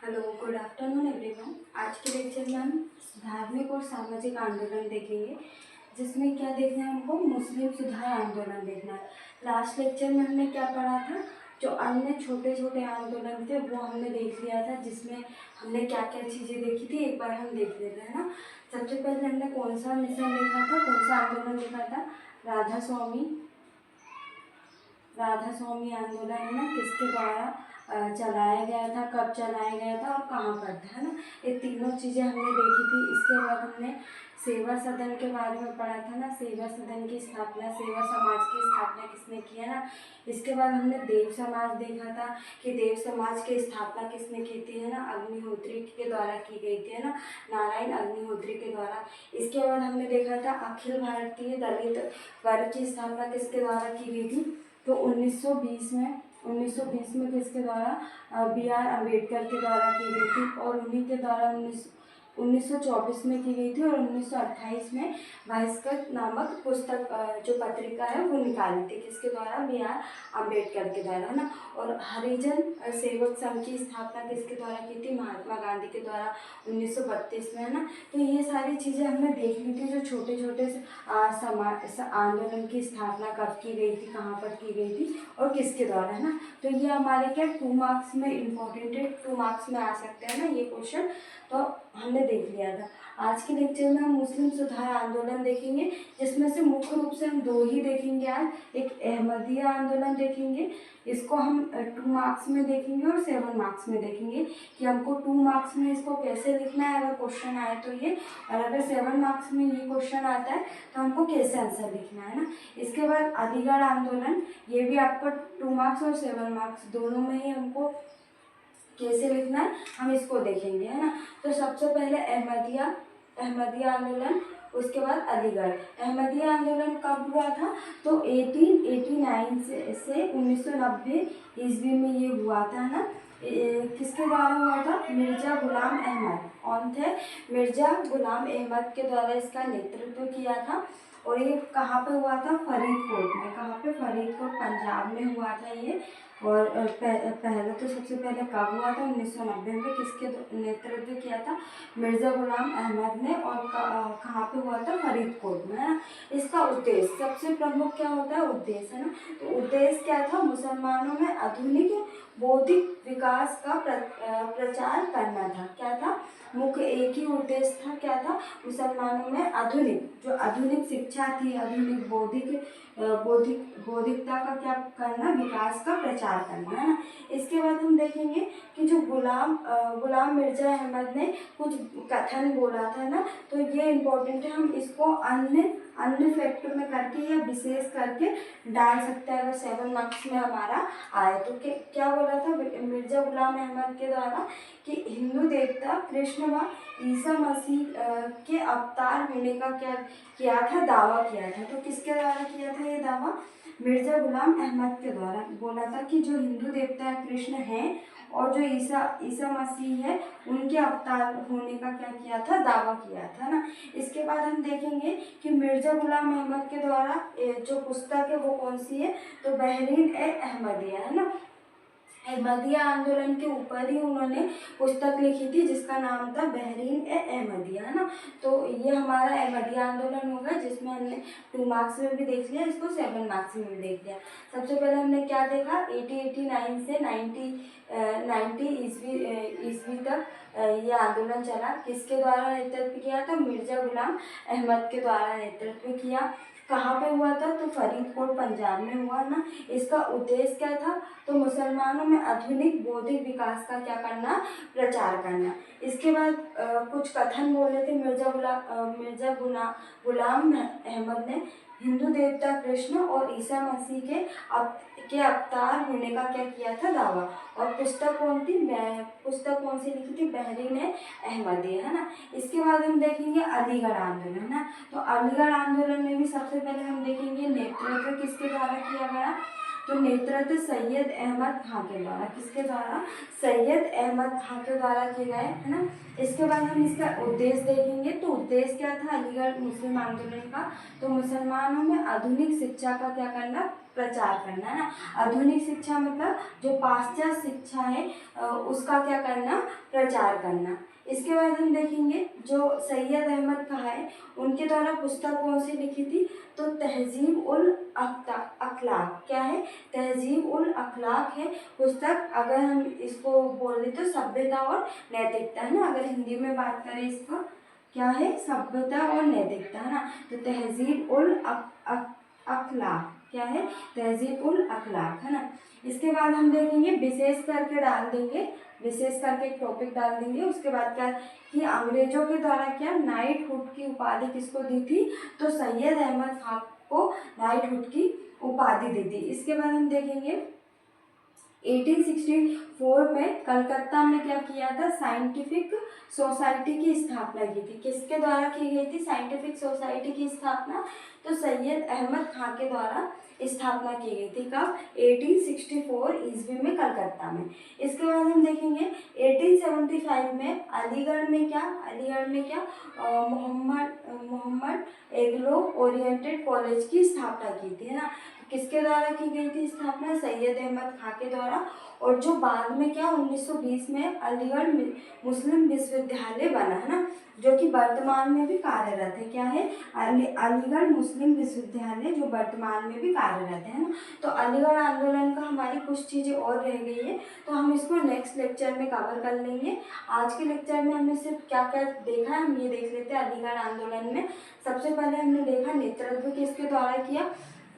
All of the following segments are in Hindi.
Hello, good afternoon everyone. आज के लेक्चर में हम धार्मिक और सामाजिक आंदोलन देखेंगे, जिसमें क्या देखना है हमको, मुस्लिम सुधार आंदोलन देखना है। लास्ट लेक्चर में हमने क्या पढ़ा था, जो अन्य छोटे छोटे आंदोलन थे वो हमने देख लिया था, जिसमें हमने क्या क्या चीज़ें देखी थी एक बार हम देख लेते हैं ना। सबसे पहले हमने कौन सा मिशन देखा था, कौन सा आंदोलन देखा था, राधा स्वामी आंदोलन है ना, किसके द्वारा चलाया गया था, कब चलाया गया था और कहाँ पर था, है ना। ये तीनों चीज़ें हमने देखी थी। इसके बाद हमने सेवा सदन के बारे में पढ़ा था ना, सेवा सदन की स्थापना, सेवा समाज की स्थापना किसने की है ना। इसके बाद हमने देव समाज देखा था कि देव समाज की स्थापना किसने की थी, है ना, अग्निहोत्री के द्वारा की गई थी, है ना, नारायण अग्निहोत्री के द्वारा। इसके बाद हमने देखा था अखिल भारतीय दलित वर्ग की स्थापना किसके द्वारा की गई थी, तो 1920 में किसके द्वारा, बी आर अम्बेडकर के द्वारा की गई थी। और उन्हीं के द्वारा 1924 में की गई थी। और 1928 में बहिष्कृत नामक पुस्तक, जो पत्रिका है वो निकाली थी, किसके द्वारा, बी आर अम्बेडकर के द्वारा, है ना। और हरिजन सेवक संघ की स्थापना किसके द्वारा की थी, महात्मा गांधी के द्वारा 1932 में, है ना। तो ये सारी चीज़ें हमने देख ली थी, जो छोटे छोटे आंदोलन की स्थापना कब की गई थी, कहाँ पर की गई थी और किसके द्वारा, है ना। तो ये हमारे क्या 2 मार्क्स में इम्पोर्टेंट है, 2 मार्क्स में आ सकते हैं ना ये क्वेश्चन। तो हमने देख लिया था। आज के लेक्चर में हम मुस्लिम सुधार आंदोलन देखेंगे, जिसमें से मुख्य रूप से हम 2 ही देखेंगे आज। एक अहमदिया आंदोलन देखेंगे, इसको हम 2 मार्क्स में देखेंगे और 7 मार्क्स में देखेंगे कि हमको 2 मार्क्स में इसको कैसे लिखना है अगर क्वेश्चन आए तो ये, और अगर 7 मार्क्स में ये क्वेश्चन आता है तो हमको कैसे आंसर लिखना है ना। इसके बाद अलीगढ़ आंदोलन, ये भी आपका 2 मार्क्स और 7 मार्क्स दोनों में ही हमको कैसे लिखना है हम इसको देखेंगे, है ना। तो सबसे पहले अहमदिया आंदोलन, उसके बाद अलीगढ़। अहमदिया आंदोलन कब हुआ था, तो 1889 से 1990 ईस्वी में ये हुआ था ना। किसके द्वारा हुआ था, मिर्जा गुलाम अहमद। कौन थे, मिर्जा गुलाम अहमद के द्वारा इसका नेतृत्व किया था। और ये कहाँ पे हुआ था, फरीदकोट में। कहाँ पे, फरीदकोट पंजाब में हुआ था ये। और पहले तो सबसे पहले कब हुआ था, 1990 में। किसके नेतृत्व किया था, मिर्ज़ा गुलाम अहमद ने। और कहाँ पे हुआ था, फरीदकोट में, है ना। इसका उद्देश्य, सबसे प्रमुख क्या होता है, उद्देश्य, है ना। तो उद्देश्य क्या था, मुसलमानों में आधुनिक बौद्धिक विकास का प्रचार करना था। क्या था, मुख्य एक ही उद्देश्य था, क्या था, मुसलमानों में जो आधुनिक शिक्षा थी, आधुनिक बौद्धिकता का क्या करना, विकास का प्रचार करना, है ना। इसके बाद हम देखेंगे कि जो गुलाम मिर्जा अहमद ने कुछ कथन बोला था ना, तो ये इम्पोर्टेंट है। हम इसको अन्य फैक्टर में करके या विशेष करके डाल सकते हैं अगर 7 मार्क्स में हमारा आए तो। क्या बोला था मिर्जा गुलाम अहमद के द्वारा, कि हिंदू देवता कृष्ण व ईसा मसीह के अवतार होने का क्या किया था, दावा किया था। तो किसके द्वारा किया था ये दावा, मिर्जा गुलाम अहमद के द्वारा। बोला था कि जो हिंदू देवता कृष्ण हैं और जो ईसा मसीह है, उनके अवतार होने का क्या किया था, दावा किया था ना। इसके बाद हम देखेंगे कि मिर्जा गुलाम अहमद के द्वारा जो पुस्तक है वो कौन सी है, तो बहरीन ए अहमदिया, है ना। अहमदिया आंदोलन के ऊपर ही उन्होंने पुस्तक लिखी थी, जिसका नाम था बहरीन ए अहमदिया, है ना। तो ये हमारा अहमदिया आंदोलन होगा, जिसमें हमने 2 मार्क्स में भी देख लिया, इसको 7 मार्क्स में भी देख लिया। सबसे पहले हमने क्या देखा, 1889 से 90 ईस्वी तक ये आंदोलन चला। किसके द्वारा नेतृत्व किया था, मिर्जा गुलाम अहमद के द्वारा नेतृत्व किया। कहाँ पे हुआ था, तो फरीदकोट पंजाब में हुआ ना। इसका उद्देश्य क्या था, तो मुसलमानों में आधुनिक बौद्धिक विकास का क्या करना, प्रचार करना। इसके बाद कुछ कथन बोले थे मिर्जा गुलाम अहमद ने, हिंदू देवता कृष्ण और ईसा मसीह के अवतार होने का क्या किया था, दावा। और पुस्तक कौन सी लिखी थी, बहरीन अहमदिया, है ना। इसके बाद हम देखेंगे अलीगढ़ आंदोलन, है ना। तो अलीगढ़ आंदोलन में भी सबसे पहले हम देखेंगे नेतृत्व किसके द्वारा किया गया, तो नेतृत्व सैयद अहमद खां के द्वारा, किसके द्वारा? सैयद अहमद खां के द्वारा किए गए, है ना। इसके बाद हम इसका उद्देश्य देखेंगे। तो उद्देश्य क्या था अलीगढ़ मुस्लिम आंदोलन का? तो मुसलमानों में आधुनिक शिक्षा का क्या करना? प्रचार करना, है ना। आधुनिक शिक्षा मतलब जो पाश्चात्य शिक्षा है उसका क्या करना? प्रचार करना। इसके बाद हम देखेंगे जो सैयद अहमद खां है उनके द्वारा पुस्तक कौन सी लिखी थी? तो तहजीब उल अखलाक, क्या है? तहजीब उल अखलाक है पुस्तक। अगर हम इसको बोल दें तो सभ्यता और नैतिकता, है ना। अगर हिंदी में बात करें इसका क्या है? सभ्यता और नैतिकता, है ना। तो तहजीब उल अखलाक क्या है? तहजीब उल अखलाक, है ना। इसके बाद हम देखेंगे विशेष करके डाल देंगे, विशेष करके एक टॉपिक डाल देंगे। उसके बाद क्या कि अंग्रेजों के द्वारा क्या नाइटहुड की उपाधि किसको दी थी? तो सैयद अहमद खां को नाइटहुड की उपाधि दी थी। इसके बाद हम देखेंगे 1864 में कलकत्ता में क्या किया था? साइंटिफिक सोसाइटी की स्थापना की थी। किसके द्वारा की गई थी साइंटिफिक सोसाइटी की स्थापना? तो सैयद अहमद खां के द्वारा स्थापना की गई थी। कब? 1864 ईस्वी में कलकत्ता में। इसके बाद हम देखेंगे 1875 में अलीगढ़ में क्या? अलीगढ़ में क्या? मोहम्मद एग्लो ओरिएंटेड कॉलेज की स्थापना की थी, है ना। किसके द्वारा की गई थी स्थापना? सैयद अहमद खां के द्वारा। और जो बाद में क्या 1920 में अलीगढ़ मुस्लिम विश्वविद्यालय बना, है ना, जो कि वर्तमान में भी कार्यरत है। क्या है? अलीगढ़ मुस्लिम विश्वविद्यालय जो वर्तमान में भी कार्यरत है ना। तो अलीगढ़ आंदोलन का हमारी कुछ चीज़ें और रह गई है, तो हम इसको नेक्स्ट लेक्चर में कवर कर लेंगे। आज के लेक्चर में हमने सिर्फ क्या क्या देखा है हम ये देख लेते हैं। अलीगढ़ आंदोलन में सबसे पहले हमने देखा नेतृत्व किसके द्वारा किया?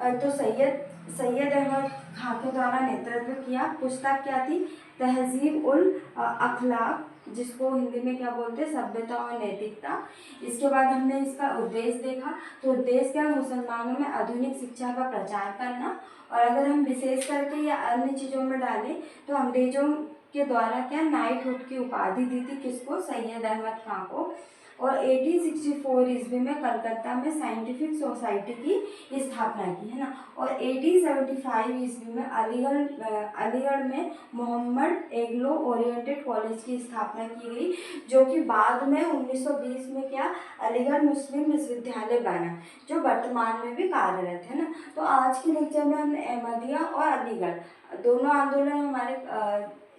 तो सैयद अहमद खां के द्वारा नेतृत्व किया। पुस्तक क्या थी? तहजीब उल अखलाक, जिसको हिंदी में क्या बोलते हैं? सभ्यता और नैतिकता। इसके बाद हमने इसका उद्देश्य देखा। तो उद्देश्य क्या? मुसलमानों में आधुनिक शिक्षा का प्रचार करना। और अगर हम विशेष करके या अन्य चीज़ों में डालें तो अंग्रेजों के द्वारा क्या नाइटहुड की उपाधि दी थी किसको? सैयद अहमद खां को। और 1864 ईस्वी में कलकत्ता में साइंटिफिक सोसाइटी की स्थापना की, है ना। और 1875 ईस्वी में अलीगढ़ में मोहम्मद एग्लो ओरिएंटेड कॉलेज की स्थापना की गई, जो कि बाद में 1920 में क्या अलीगढ़ मुस्लिम विश्वविद्यालय बना, जो वर्तमान में भी कार्यरत है ना। तो आज के लेक्चर में हमने अहमदिया और अलीगढ़ दोनों आंदोलन हमारे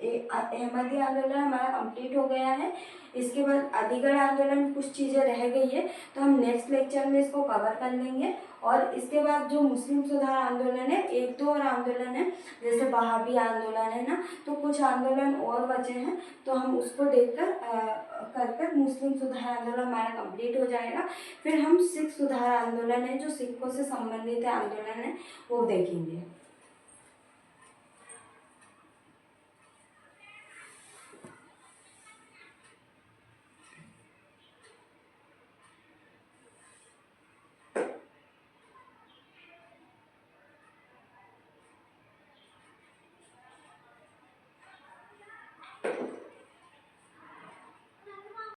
अहमदी आंदोलन हमारा कंप्लीट हो गया है। इसके बाद अलीगढ़ आंदोलन में कुछ चीज़ें रह गई है, तो हम नेक्स्ट लेक्चर में इसको कवर कर लेंगे। और इसके बाद जो मुस्लिम सुधार आंदोलन है, एक दो और आंदोलन है जैसे वहाबी आंदोलन है ना, तो कुछ आंदोलन और बचे हैं, तो हम उसको देखकर कर मुस्लिम सुधार आंदोलन हमारा कंप्लीट हो जाएगा। फिर हम सिख सुधार आंदोलन है जो सिखों से संबंधित आंदोलन है वो देखेंगे।